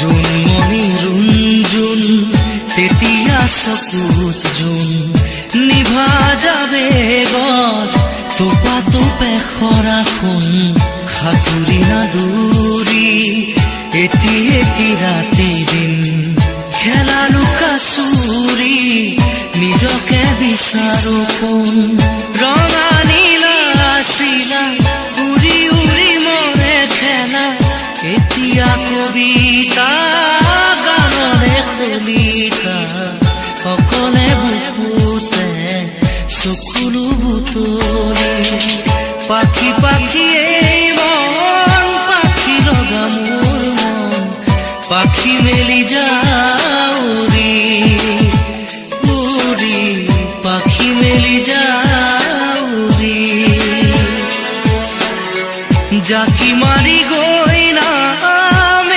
জোনমণি ৰুণজোন তেতিয়া চকুত জোন নিভা যাবে গত তোপা তোপে খৰা সোণ সাঁতুৰি নাদুৰি এটি এটি ৰাতি দিন খেলা লুকা চুৰি নিজকে বিচাৰো কোন ৰঙা নীলা চিলা উৰি উৰি মৰে খেলা এতিয়া কবিতা গানৰে কলিতা অকলে বুকুতে চকুলো বুটলি পাখি পাখি এই মন পাখি লগা মোৰ মন পাখি মেলি যায়